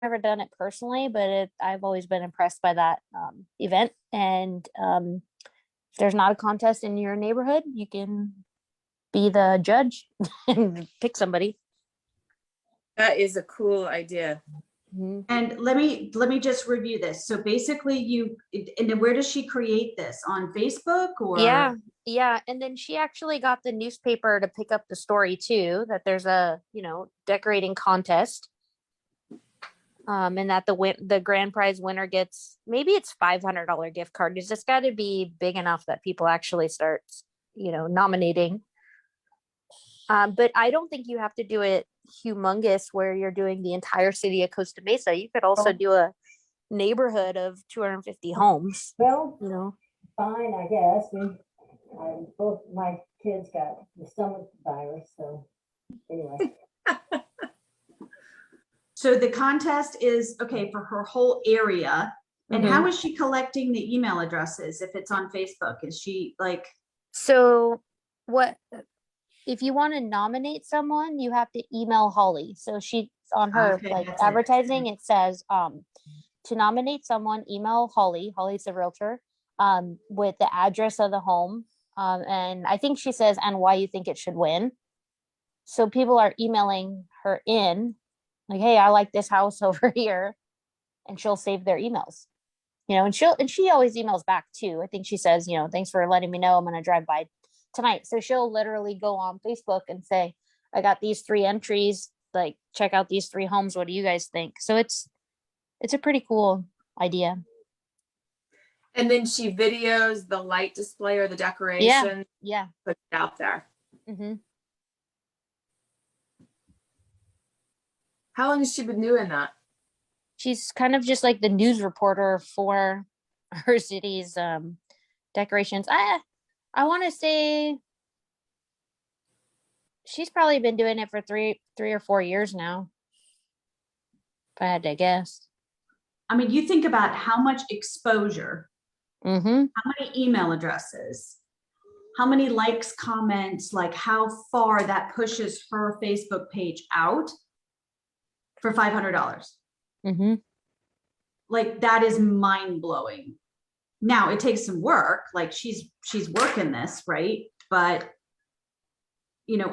never done it personally, but I've always been impressed by that event. And if there's not a contest in your neighborhood, you can be the judge and pick somebody. That is a cool idea. Mm-hmm. And let me just review this. So basically and then where does she create this? On Facebook or? Yeah. And then she actually got the newspaper to pick up the story too, that there's a, decorating contest. And that the grand prize winner gets, maybe it's $500 gift card. It's just got to be big enough that people actually start, nominating. But I don't think you have to do it humongous where you're doing the entire city of Costa Mesa. You could also do a neighborhood of 250 homes. Well, fine, I guess. Both my kids got the stomach virus, so anyway. So the contest is okay for her whole area. And how is she collecting the email addresses if it's on Facebook? Is she like? So if you want to nominate someone, you have to email Holly. So she's on her advertising. It says to nominate someone, email Holly. Holly's the realtor with the address of the home. And I think she says, and why you think it should win. So people are emailing her in like, hey, I like this house over here. And she'll save their emails, and she always emails back too. I think she says, thanks for letting me know. I'm going to drive by tonight. So she'll literally go on Facebook and say, I got these 3 entries, like check out these 3 homes. What do you guys think? So it's a pretty cool idea. And then she videos the light display or the decoration. Yeah. Put it out there. Mm-hmm. How long has she been doing that? She's kind of just like the news reporter for her city's decorations. I want to say she's probably been doing it for three or 4 years now, if I had to guess. I mean, you think about how much exposure, how many email addresses, how many likes, comments, like how far that pushes her Facebook page out for $500. Like that is mind blowing. Now it takes some work, like she's working this, right? But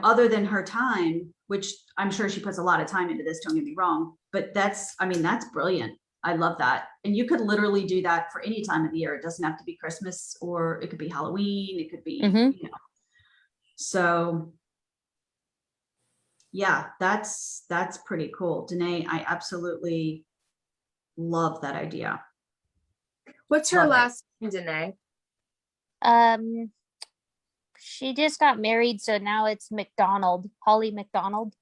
other than her time, which I'm sure she puts a lot of time into this, don't get me wrong, but that's brilliant. I love that. And you could literally do that for any time of the year. It doesn't have to be Christmas, or it could be Halloween. It could be, so yeah, that's pretty cool. Danae, I absolutely love that idea. What's her last name, Danae? She just got married, so now it's McDonald, Holly McDonald.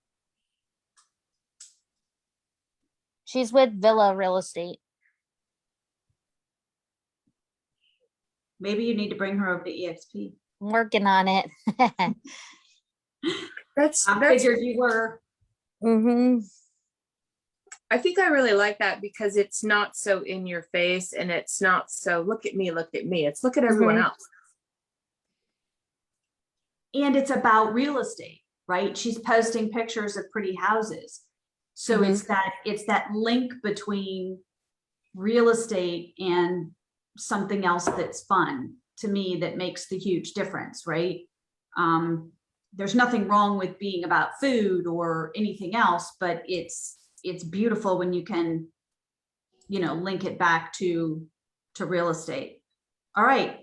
She's with Villa Real Estate. Maybe you need to bring her over to EXP. I'm working on it. I figured you were. I think I really like that because it's not so in your face, and it's not so look at me. It's look at everyone else. And it's about real estate, right? She's posting pictures of pretty houses. So it's that link between real estate and something else that's fun to me that makes the huge difference, right? There's nothing wrong with being about food or anything else, but it's beautiful when you can, link it back to real estate. All right,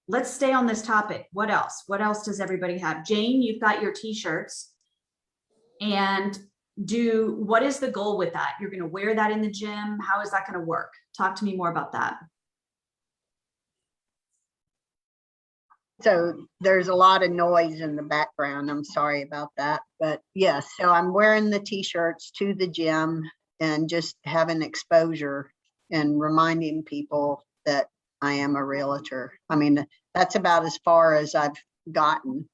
let's stay on this topic. What else? What else does everybody have? Jane, you've got your t-shirts. And what is the goal with that? You're going to wear that in the gym? How is that going to work? Talk to me more about that. So there's a lot of noise in the background. I'm sorry about that. But yes, so I'm wearing the t-shirts to the gym and just having exposure and reminding people that I am a realtor. I mean, that's about as far as I've gotten,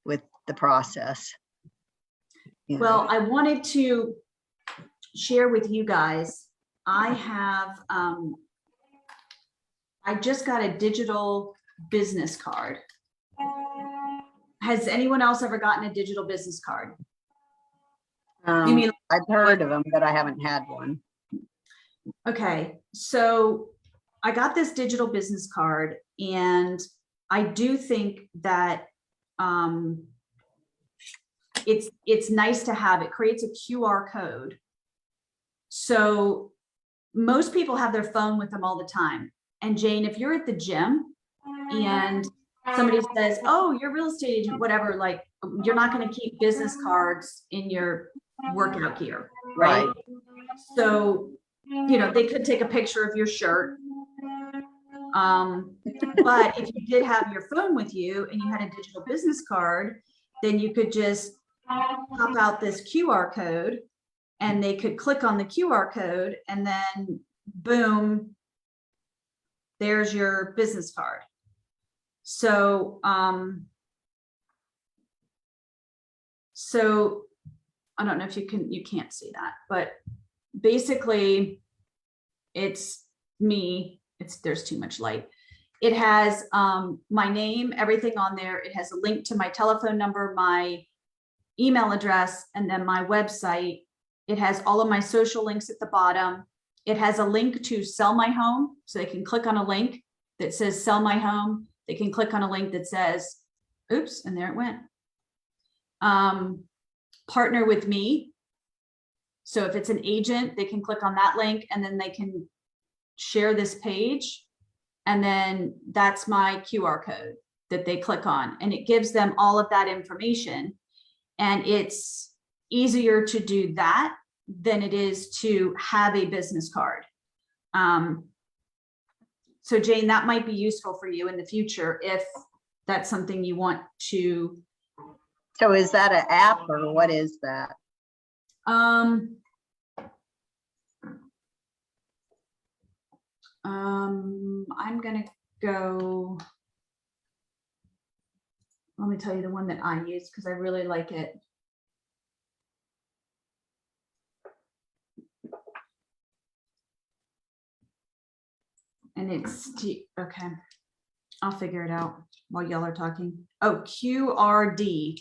with the process. Well, I wanted to share with you guys, I have, I just got a digital business card. Has anyone else ever gotten a digital business card? You mean like I've heard of them, but I haven't had one. Okay, so I got this digital business card, and I do think that it's nice to have. It creates a QR code. So most people have their phone with them all the time. And Jane, if you're at the gym and somebody says, oh, you're a real estate agent, whatever, like, you're not going to keep business cards in your workout gear, right? So, you know, they could take a picture of your shirt. But if you did have your phone with you and you had a digital business card, then you could just pop out this QR code, and they could click on the QR code, and then boom, there's your business card. So, so I don't know if you can't see that, but basically it's me. There's too much light. It has my name, everything on there. It has a link to my telephone number, my email address, and then my website. It has all of my social links at the bottom. It has a link to sell my home. So they can click on a link that says sell my home. They can click on a link that says, oops, and there it went. Partner with me. So if it's an agent, they can click on that link, and then they can share this page. And then that's my QR code that they click on, and it gives them all of that information. And it's easier to do that than it is to have a business card. So Jane, that might be useful for you in the future if that's something you want to. So is that an app or what is that? I'm gonna go. Let me tell you the one that I use because I really like it. And it's okay. I'll figure it out while y'all are talking. Oh, QRD.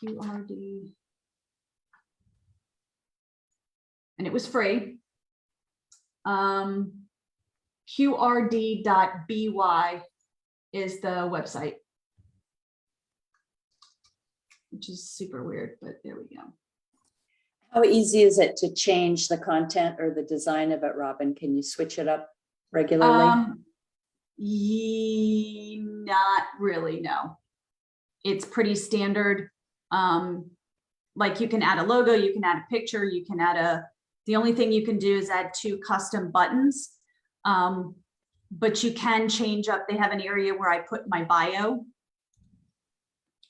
QRD. And it was free. QRD.by is the website, which is super weird, but there we go. How easy is it to change the content or the design of it, Robin? Can you switch it up regularly? Not really, no. It's pretty standard. Like you can add a logo, you can add a picture, you can add the only thing you can do is add 2 custom buttons. But you can change up, they have an area where I put my bio.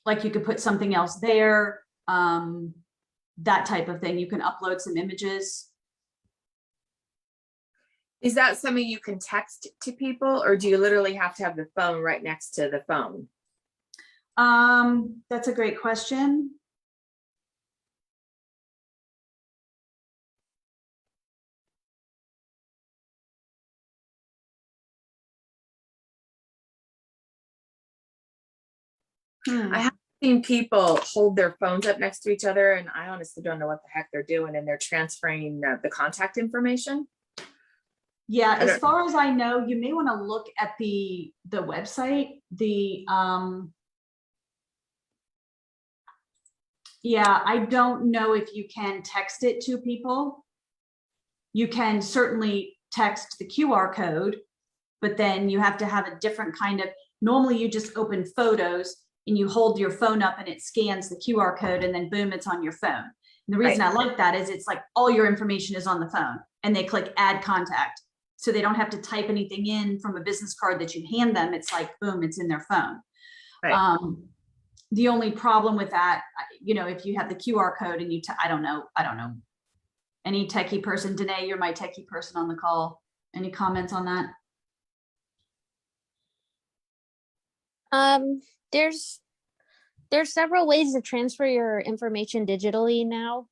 Like you could put something else there, that type of thing. You can upload some images. Is that something you can text to people, or do you literally have to have the phone right next to the phone? That's a great question. I have seen people hold their phones up next to each other, and I honestly don't know what the heck they're doing, and they're transferring the contact information. Yeah, as far as I know, you may want to look at the website. Yeah, I don't know if you can text it to people. You can certainly text the QR code, but then you have to have a different kind of, normally you just open photos and you hold your phone up and it scans the QR code and then boom, it's on your phone. And the reason I like that is it's like all your information is on the phone and they click add contact. So they don't have to type anything in from a business card that you hand them. It's like, boom, it's in their phone. Right. The only problem with that, you know, if you have the QR code and I don't know. Any techie person, Danae, you're my techie person on the call. Any comments on that? There's several ways to transfer your information digitally now.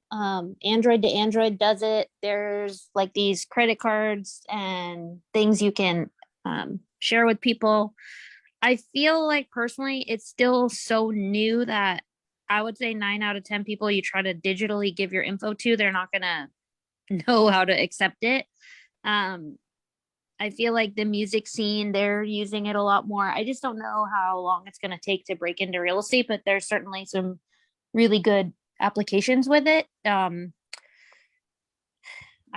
Android to Android does it. There's like these credit cards and things you can share with people. I feel like personally, it's still so new that I would say 9 out of 10 people you try to digitally give your info to, they're not gonna know how to accept it. I feel like the music scene, they're using it a lot more. I just don't know how long it's gonna take to break into real estate, but there's certainly some really good applications with it. I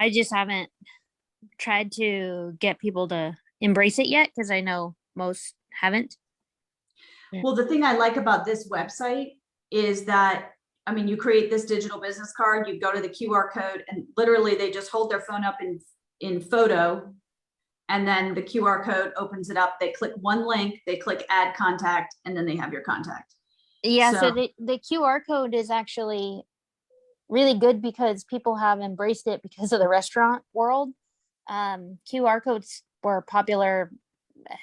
just haven't tried to get people to embrace it yet because I know most haven't. Well, the thing I like about this website is that, I mean, you create this digital business card, you go to the QR code, and literally they just hold their phone up in photo. And then the QR code opens it up. They click one link, they click add contact, and then they have your contact. Yeah, so So- the QR code is actually really good because people have embraced it because of the restaurant world. QR codes were popular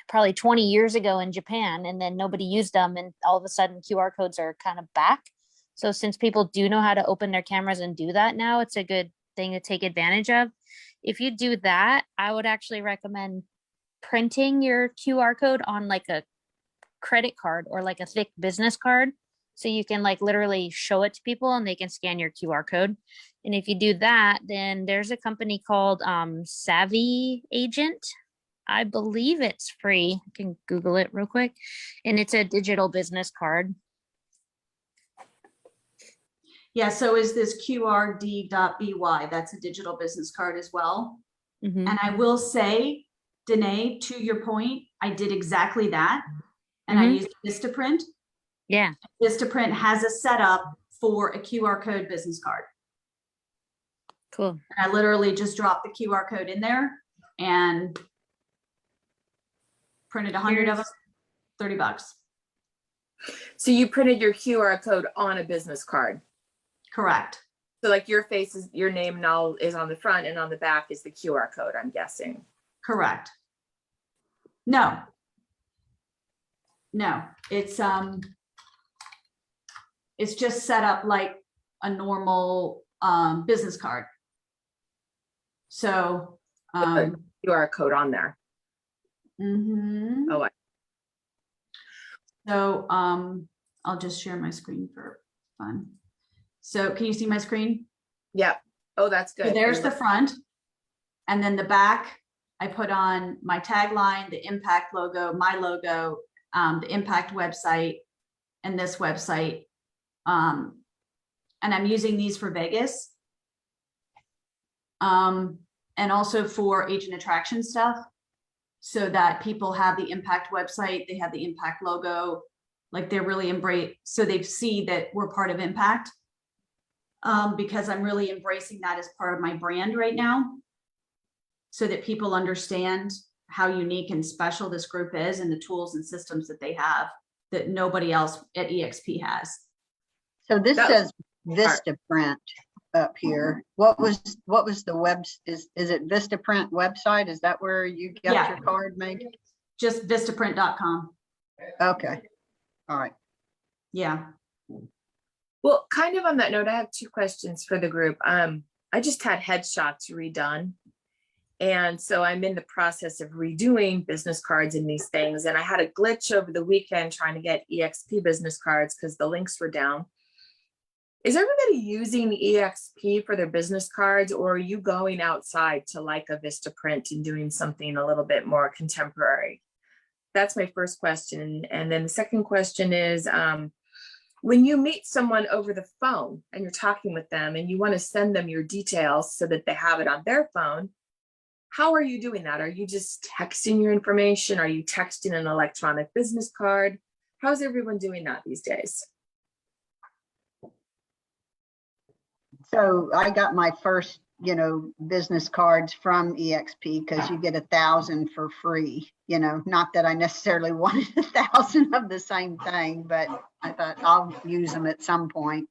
probably 20 years ago in Japan, and then nobody used them, and all of a sudden QR codes are kind of back. So since people do know how to open their cameras and do that now, it's a good thing to take advantage of. If you do that, I would actually recommend printing your QR code on like a credit card or like a thick business card, so you can like literally show it to people and they can scan your QR code. And if you do that, then there's a company called Savvy Agent. I believe it's free. I can Google it real quick. And it's a digital business card. Yeah, so is this QRD.BY, that's a digital business card as well. Mhm. And I will say, Danae, to your point, I did exactly that. And I Mhm. used Vistaprint. Yeah, Vistaprint has a setup for a QR code business card. cool. And I literally just dropped the QR code in there and printed 100 of them, $30. So you printed your QR code on a business card. Correct. So like your face is, your name now is on the front and on the back is the QR code, I'm guessing. Correct. No. No, it's just set up like a normal business card. So QR code on there. mhm. Oh, So I'll just share my screen for fun. So can you see my screen? yep. Oh, that's So good. there's the front. And then the back, I put on my tagline, the impact logo, my logo, the impact website, and this website. And I'm using these for Vegas. And also for agent attraction stuff, so that people have the impact website, they have the impact logo, like they're really embrace, so they see that we're part of impact. Because I'm really embracing that as part of my brand right now, so that people understand how unique and special this group is and the tools and systems that they have that nobody else at EXP has. So this That- says Vistaprint up here. What was the web, is it Vistaprint website? Is that where you got Yeah. your card made? Just vistaprint.com. Okay, all right. Yeah. Well, kind of on that note, I have two questions for the group. I just had headshots redone. And so I'm in the process of redoing business cards and these things. And I had a glitch over the weekend trying to get EXP business cards because the links were down. Is everybody using EXP for their business cards, or are you going outside to like a Vistaprint and doing something a little bit more contemporary? That's my first question. And then the second question is, when you meet someone over the phone and you're talking with them and you want to send them your details so that they have it on their phone, how are you doing that? Are you just texting your information? Are you texting an electronic business card? How's everyone doing that these days? So I got my first, business cards from EXP because you get 1,000 for free, not that I necessarily wanted 1,000 of the same thing, but I thought I'll use them at some point.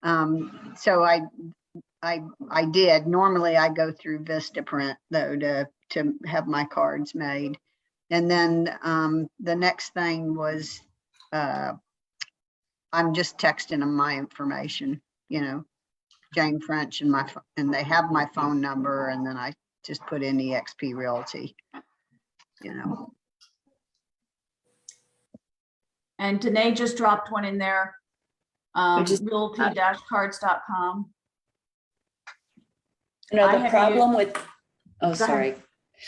So I did. Normally I go through Vistaprint though to have my cards made. And then the next thing was I'm just texting them my information, Jane French and they have my phone number, and then I just put in EXP Realty, And Danae just dropped one in there. just- realty-cards.com. You know, I the have problem with, oh, ahead. sorry.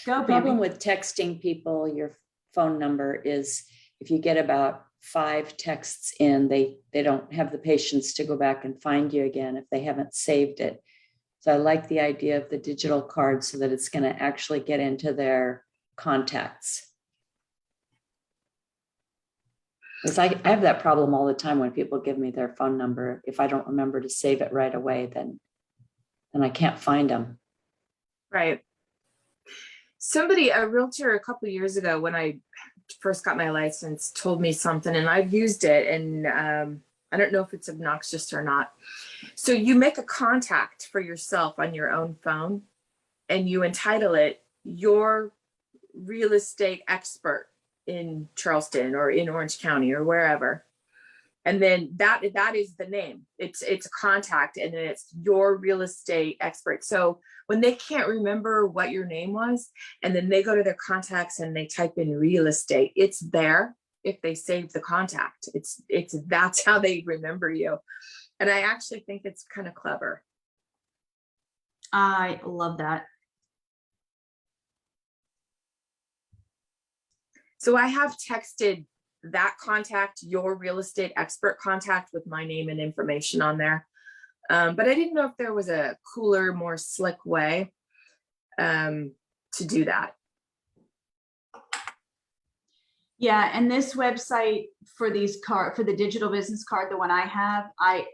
Go, The problem baby. with texting people your phone number is if you get about 5 texts in, they don't have the patience to go back and find you again if they haven't saved it. So I like the idea of the digital card so that it's going to actually get into their contacts. Because I have that problem all the time when people give me their phone number. If I don't remember to save it right away, then I can't find them. Right. Somebody, a realtor a couple of years ago when I first got my license told me something, and I've used it, and I don't know if it's obnoxious or not. So you make a contact for yourself on your own phone and you entitle it your real estate expert in Charleston or in Orange County or wherever. And then that is the name. It's a contact, and then it's your real estate expert. So when they can't remember what your name was, and then they go to their contacts and they type in real estate, it's there if they save the contact. That's how they remember you. And I actually think it's kind of clever. I love that. So I have texted that contact, your real estate expert contact, with my name and information on there. But I didn't know if there was a cooler, more slick way to do that. Yeah, and this website for for the digital business card, the one I have, I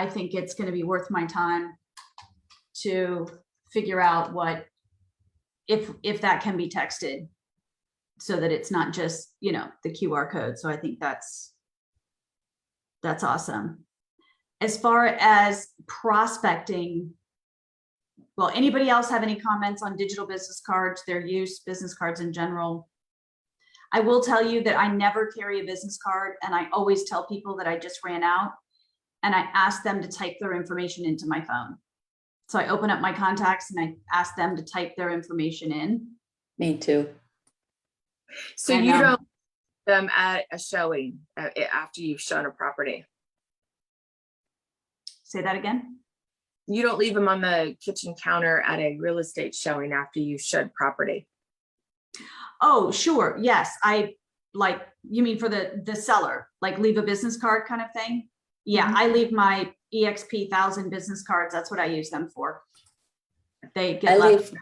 think it's going to be worth my time to figure out what if that can be texted, so that it's not just, you know, the QR code. So I think that's awesome. As far as prospecting, well, anybody else have any comments on digital business cards, their use, business cards in general? I will tell you that I never carry a business card, and I always tell people that I just ran out, and I ask them to type their information into my phone. So I open up my contacts and I ask them to type their information in. Me too. So And, you don't them at a showing after you've shown a property. Say that again. You don't leave them on the kitchen counter at a real estate showing after you've showed property. Oh, sure. Yes. You mean for the seller, like leave a business card kind of thing? Yeah, I leave my EXP 1000 business cards. That's what I use them for. They get left.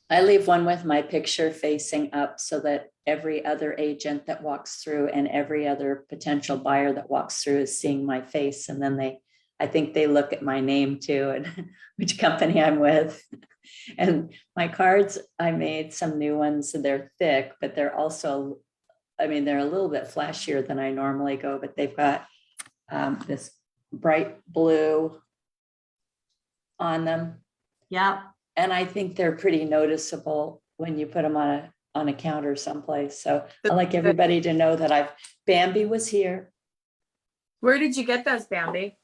I leave one with my picture facing up so that every other agent that walks through and every other potential buyer that walks through is seeing my face. And then I think they look at my name too and which company I'm with. And my cards, I made some new ones, and they're thick, but they're also, I mean, they're a little bit flashier than I normally go, but they've got this bright blue on them. Yeah. And I think they're pretty noticeable when you put them on a counter someplace. So I like everybody to know that Bambi was here. Where did you get those, Bambi?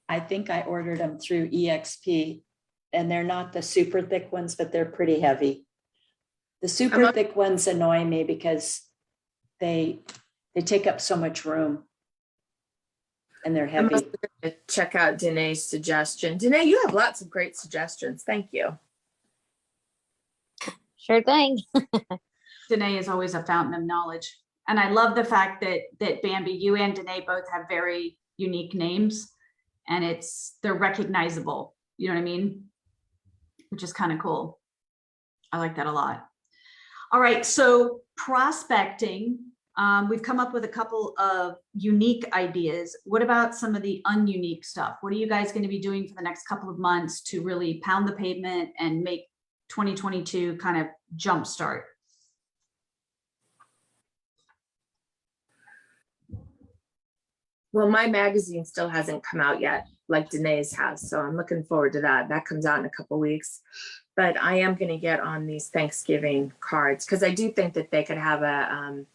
I think I ordered them through EXP, and they're not the super thick ones, but they're pretty heavy. The super thick ones annoy me because they take up so much room. And they're heavy. I'm gonna check out Danae's suggestion. Danae, you have lots of great suggestions. Thank you. Sure thing. Danae is always a fountain of knowledge. And I love the fact that Bambi, you and Danae both have very unique names, and they're recognizable. You know what I mean? Which is kind of cool. I like that a lot. All right, so prospecting. We've come up with a couple of unique ideas. What about some of the ununique stuff? What are you guys going to be doing for the next couple of months to really pound the pavement and make 2022 kind of jumpstart? Well, my magazine still hasn't come out yet, like Danae's has. So I'm looking forward to that. That comes out in a couple weeks. But I am going to get on these Thanksgiving cards because I do think that they could have a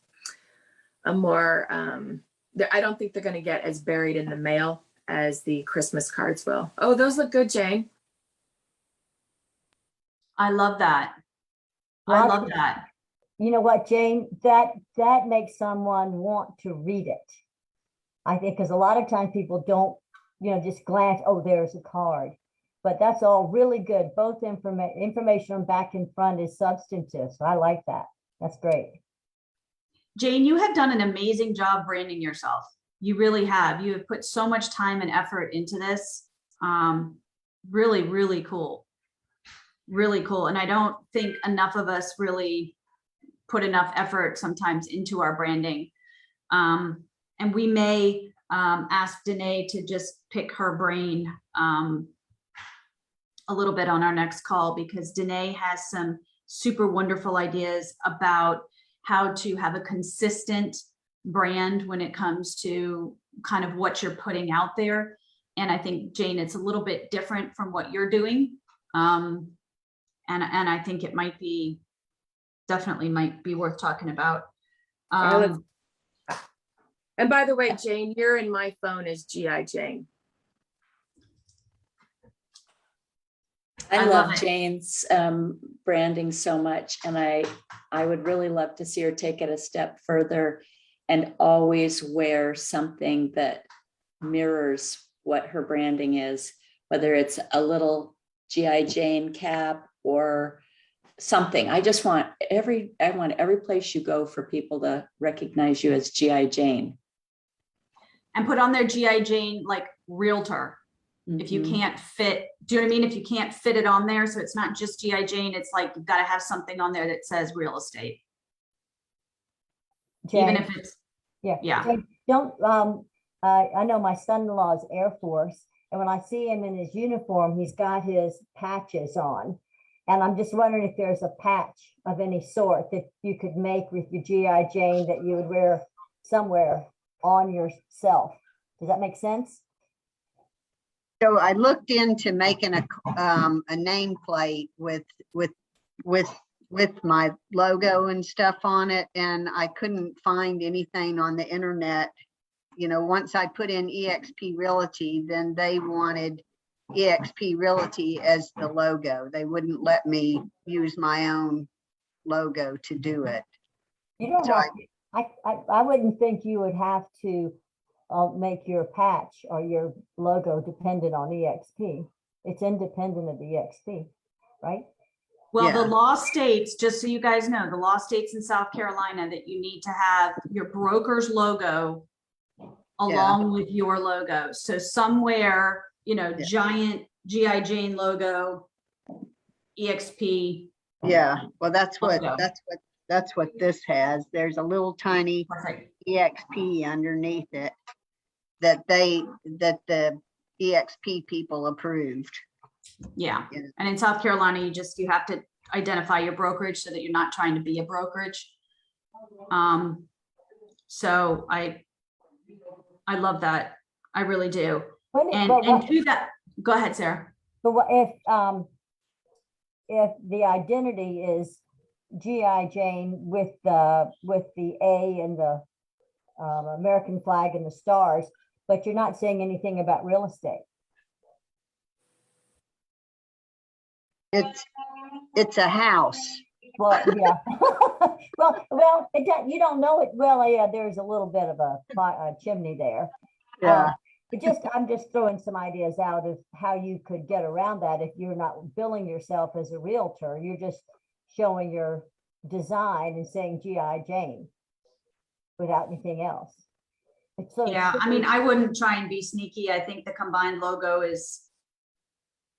more, I don't think they're going to get as buried in the mail as the Christmas cards will. Oh, those look good, Jane. I love that. I love that. You know what, Jane, that makes someone want to read it. I think because a lot of times people don't just glance, oh, there's a card. But that's all really good. Both information on back and front is substantive. So I like that. That's great. Jane, you have done an amazing job branding yourself. You really have. You have put so much time and effort into this. Really, really cool. Really cool. And I don't think enough of us really put enough effort sometimes into our branding. And we may ask Danae to just pick her brain a little bit on our next call, because Danae has some super wonderful ideas about how to have a consistent brand when it comes to kind of what you're putting out there. And I think, Jane, it's a little bit different from what you're doing. And I think it definitely might be worth talking about. And by the way, Jane, you're in my phone as GI Jane. I love love it. Jane's branding so much, and I would really love to see her take it a step further and always wear something that mirrors what her branding is, whether it's a little GI Jane cap or something. I want every place you go for people to recognize you as GI Jane. And put on their GI Jane, like realtor. If you can't fit, do you know what I mean? If you can't fit it on there, so it's not just GI Jane, it's like you've got to have something on there that says real estate. Even if it's, yeah. Jane, don't, I know my son-in-law is Air Force, and when I see him in his uniform, he's got his patches on. And I'm just wondering if there's a patch of any sort that you could make with your GI Jane that you would wear somewhere on yourself. Does that make sense? So I looked into making a nameplate with my logo and stuff on it, and I couldn't find anything on the internet. Once I put in eXp Realty, then they wanted eXp Realty as the logo. They wouldn't let me use my own logo to do it. You don't So have, I wouldn't think you would have to make your patch or your logo dependent on eXp. It's independent of eXp, right? Well, Yeah. the law states, just so you guys know, the law states in South Carolina that you need to have your broker's logo along with your logo. So somewhere, giant GI Jane logo, eXp. Yeah, well, that's what Logo. that's what this has. There's a little tiny Perfect. eXp underneath it that the eXp people approved. Yeah. Yeah. And in South Carolina, you have to identify your brokerage so that you're not trying to be a brokerage. So I love that. I really do. And to that, go ahead, Sarah. But what if the identity is GI Jane with the A and the American flag and the stars, but you're not saying anything about real estate? It's a house. Well, yeah. well, you don't know it. Well, yeah, there's a little bit of a chimney there. Yeah. I'm just throwing some ideas out of how you could get around that if you're not billing yourself as a realtor. You're just showing your design and saying GI Jane without anything else. Yeah, I mean, I wouldn't try and be sneaky. I think the combined logo is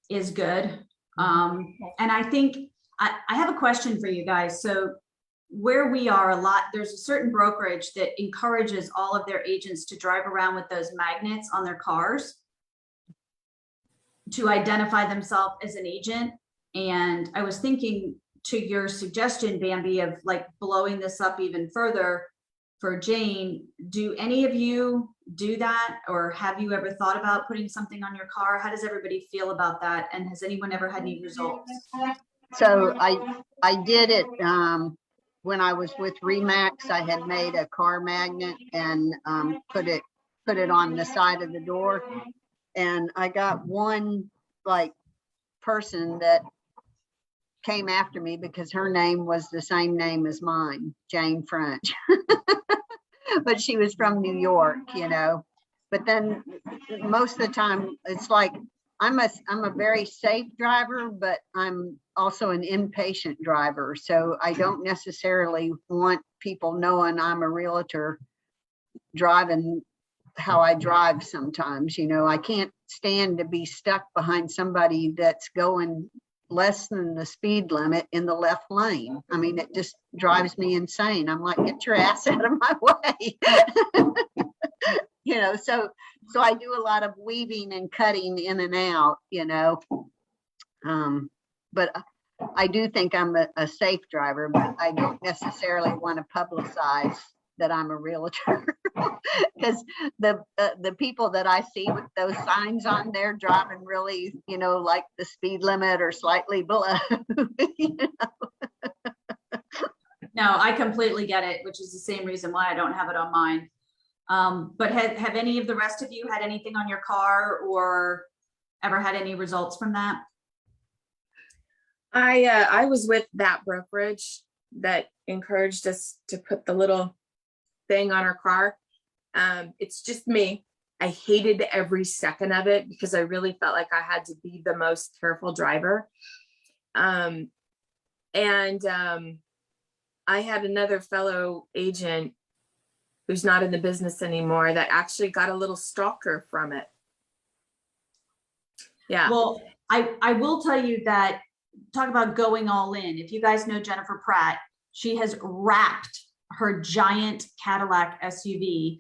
good. And I think I have a question for you guys. So where we are there's a certain brokerage that encourages all of their agents to drive around with those magnets on their cars to identify themselves as an agent. And I was thinking, to your suggestion, Bambi, of like blowing this up even further for Jane, do any of you do that? Or have you ever thought about putting something on your car? How does everybody feel about that? And has anyone ever had any results? So I did it when I was with Remax. I had made a car magnet and put it on the side of the door, and I got one person that came after me because her name was the same name as mine, Jane French. But she was from New York, but then most of the time it's like, I'm a very safe driver, but I'm also an impatient driver. So I don't necessarily want people knowing I'm a realtor driving how I drive sometimes. You know, I can't stand to be stuck behind somebody that's going less than the speed limit in the left lane. I mean, it just drives me insane. I'm like, get your ass out of my way. You know, so I do a lot of weaving and cutting in and out, you know. But I do think I'm a safe driver, but I don't necessarily want to publicize that I'm a realtor, because the people that I see with those signs on there driving really, you know, like the speed limit or slightly below. You know? No, I completely get it, which is the same reason why I don't have it on mine. But have any of the rest of you had anything on your car or ever had any results from that? I was with that brokerage that encouraged us to put the little thing on our car. It's just me. I hated every second of it because I really felt like I had to be the most careful driver. I had another fellow agent who's not in the business anymore that actually got a little stalker from it. Yeah. Well, I will tell you that, talk about going all in. If you guys know Jennifer Pratt, she has wrapped her giant Cadillac SUV.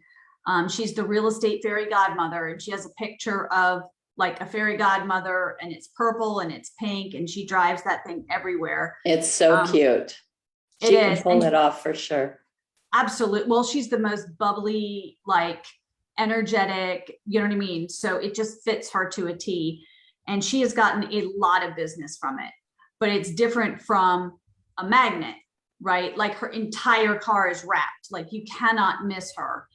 She's the real estate fairy godmother, and she has a picture of like a fairy godmother, and it's purple and it's pink, and she drives that thing everywhere. It's so cute. She can pull it off for sure. Absolutely. Well, she's the most bubbly, like energetic, you know what I mean? So it just fits her to a T. And she has gotten a lot of business from it, but it's different from a magnet, right? Like her entire car is wrapped, like you cannot miss her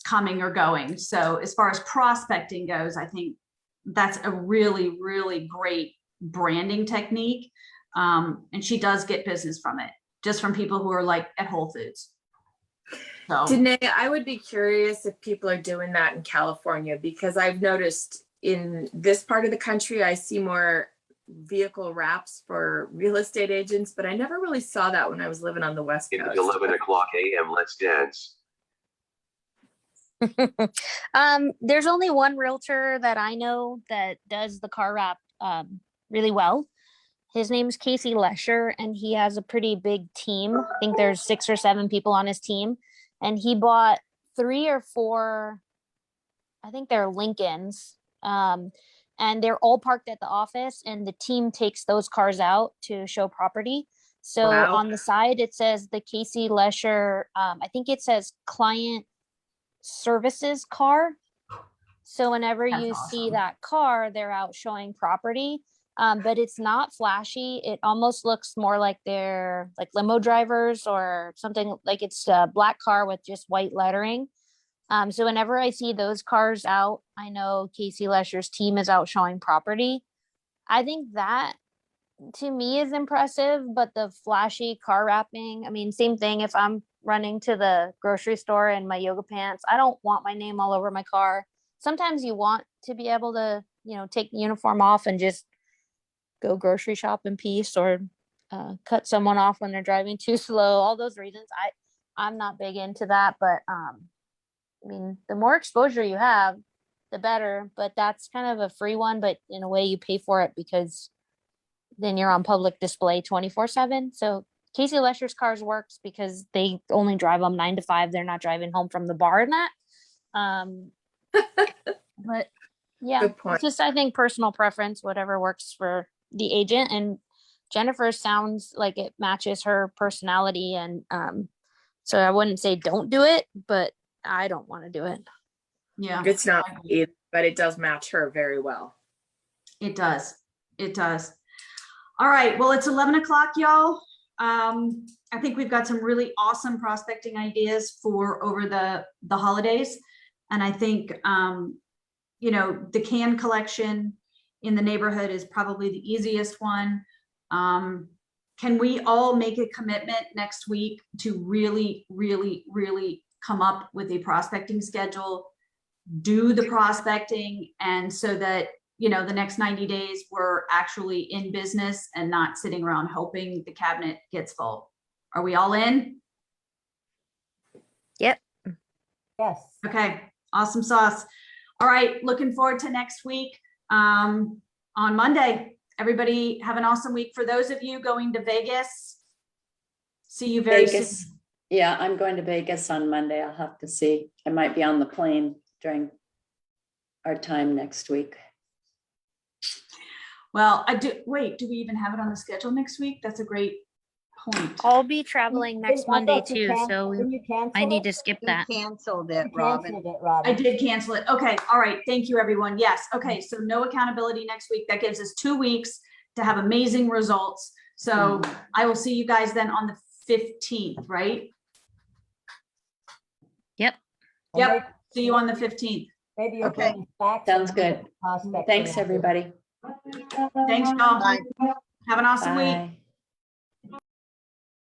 coming or going. So as far as prospecting goes, I think that's a really, really great branding technique. And she does get business from it, just from people who are like at Whole Foods. So Danae, I would be curious if people are doing that in California, because I've noticed in this part of the country, I see more vehicle wraps for real estate agents, but I never really saw that when I was living on the West Coast. It's 11 o'clock a.m. Let's dance. There's only one realtor that I know that does the car wrap really well. His name's Casey Lesher, and he has a pretty big team. I think there's 6 or 7 people on his team, and he bought 3 or 4, I think they're Lincolns, and they're all parked at the office, and the team takes those cars out to show property. So Wow. on the side, it says the Casey Lesher, I think it says client services car. So whenever That's you awesome. see that car, they're out showing property. But it's not flashy. It almost looks more like they're like limo drivers or something, like it's a black car with just white lettering. So whenever I see those cars out, I know Casey Lesher's team is out showing property. I think that to me is impressive, but the flashy car wrapping, I mean, same thing. If I'm running to the grocery store in my yoga pants, I don't want my name all over my car. Sometimes you want to be able to, you know, take the uniform off and just go grocery shop in peace, or cut someone off when they're driving too slow. All those reasons. I'm not big into that, but I mean, the more exposure you have, the better. But that's kind of a free one, but in a way you pay for it because then you're on public display 24/7. So Casey Lesher's cars works because they only drive them 9 to 5. They're not driving home from the bar and that. But yeah, Good point. it's just, I think, personal preference, whatever works for the agent. And Jennifer sounds like it matches her personality. And so I wouldn't say don't do it, but I don't want to do it. yeah, It's not either, but it does match her very well. it does. It does. All right. Well, it's 11 o'clock, y'all. I think we've got some really awesome prospecting ideas for over the holidays. And I think, you know, the can collection in the neighborhood is probably the easiest one. Can we all make a commitment next week to really, really, really come up with a prospecting schedule, do the prospecting, and so that, you know, the next 90 days we're actually in business and not sitting around hoping the cabinet gets full. Are we all in? Yep. Yes. Okay, awesome sauce. All right, looking forward to next week on Monday. Everybody have an awesome week. For those of you going to Vegas, see you very soon. Vegas. Yeah, I'm going to Vegas on Monday. I'll have to see. I might be on the plane during our time next week. Well, do we even have it on the schedule next week? That's a great point. I'll be traveling next I Monday thought you too, can- so didn't you cancel I need it? to skip You that. canceled it, You Robin. canceled it, I Robin. did cancel it. Okay, all right. Thank you, everyone. Yes, okay, so no accountability next week. That gives us 2 weeks to have amazing results. So I will see you guys then on the 15th, right? Yep. And Yep, see you on the 15th. Maybe you'll Okay. bring back. Sounds some good. prospecting Thanks, ideas. everybody. Thanks, y'all. Bye. Have an awesome week. Bye.